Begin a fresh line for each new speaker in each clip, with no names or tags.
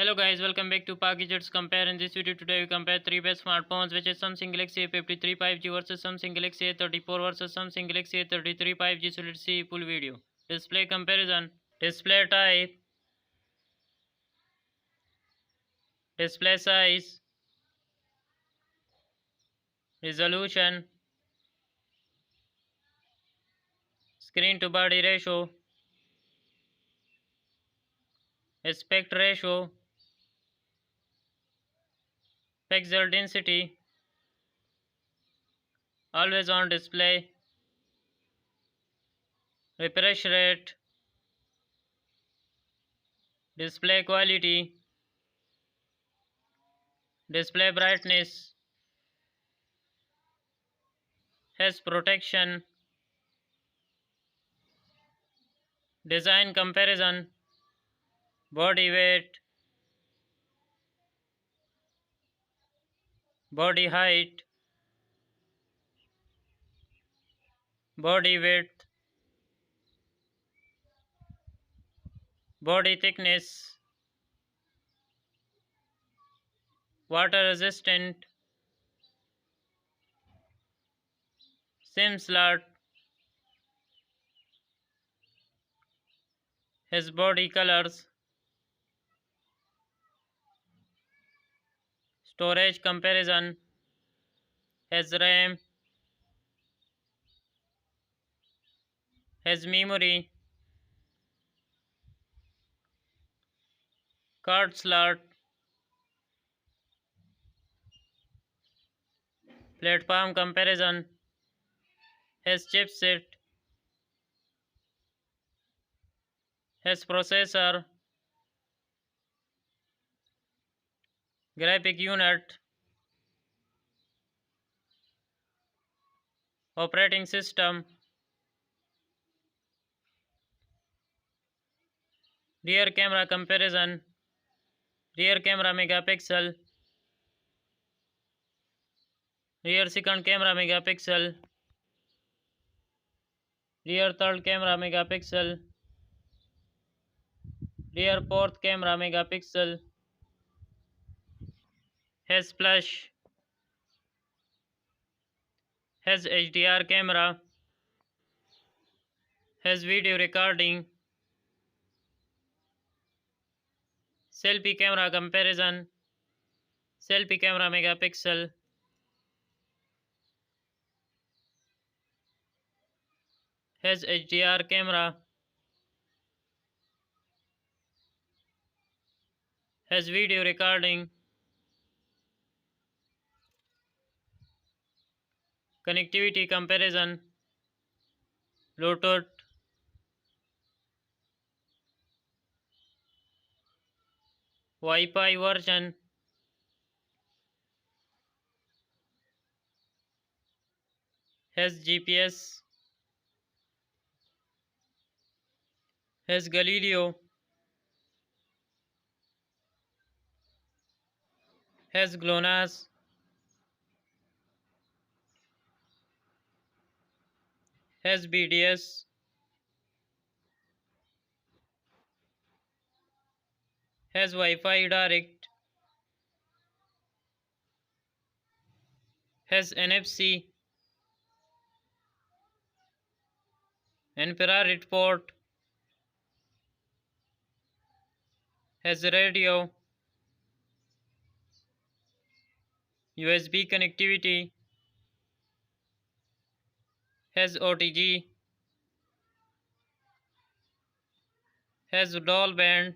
Hello guys, welcome back to Gatgets Compare. In this video today we compare three best smartphones, which is Samsung Galaxy A53 5G versus Samsung Galaxy A34 versus Samsung Galaxy A33 5G. So let's see full video. Display comparison, display type, display size, resolution, screen to body ratio, aspect ratio, pixel density, always on display, refresh rate, display quality, display brightness, has protection, design comparison, body weight, body height, body width, body thickness, water resistant, SIM slot, his body colors, storage comparison, his RAM, his memory, card slot, platform comparison, his chipset, his processor, graphic unit, operating system, rear camera comparison, rear camera megapixel, rear second camera megapixel, rear third camera megapixel, rear fourth camera megapixel, has flash, has HDR camera, has video recording, selfie camera comparison, selfie camera megapixel, has HDR camera, has video recording, connectivity comparison, Bluetooth, Wi-Fi version, has GPS, has Galileo, has GLONASS, has BDS, has Wi-Fi direct, has NFC, infrared port, has radio, USB connectivity, has OTG, has dual band,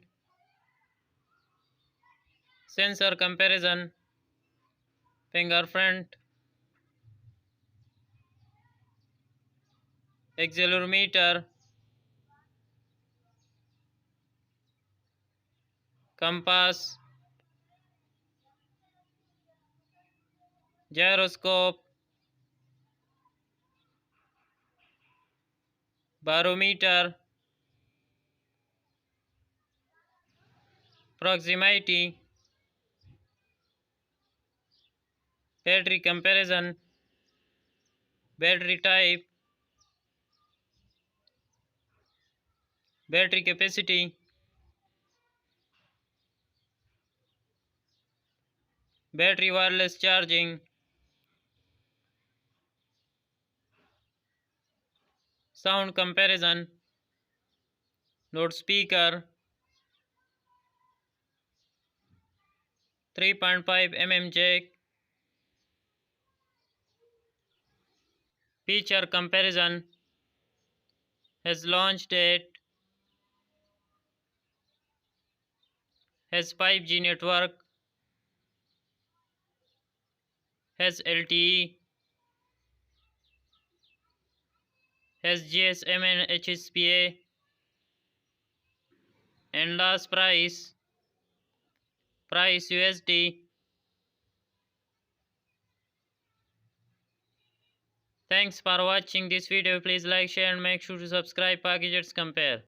sensor comparison, fingerprint, accelerometer, compass, gyroscope, barometer, proximity, battery comparison, battery type, battery capacity, battery wireless charging, sound comparison, loudspeaker, 3.5 mm jack, feature comparison, has launch date, has 5G network, has LTE, has GSM and HSPA, and last price USD. Thanks for watching this video. Please like, share and make sure to subscribe. Gatgets Compare.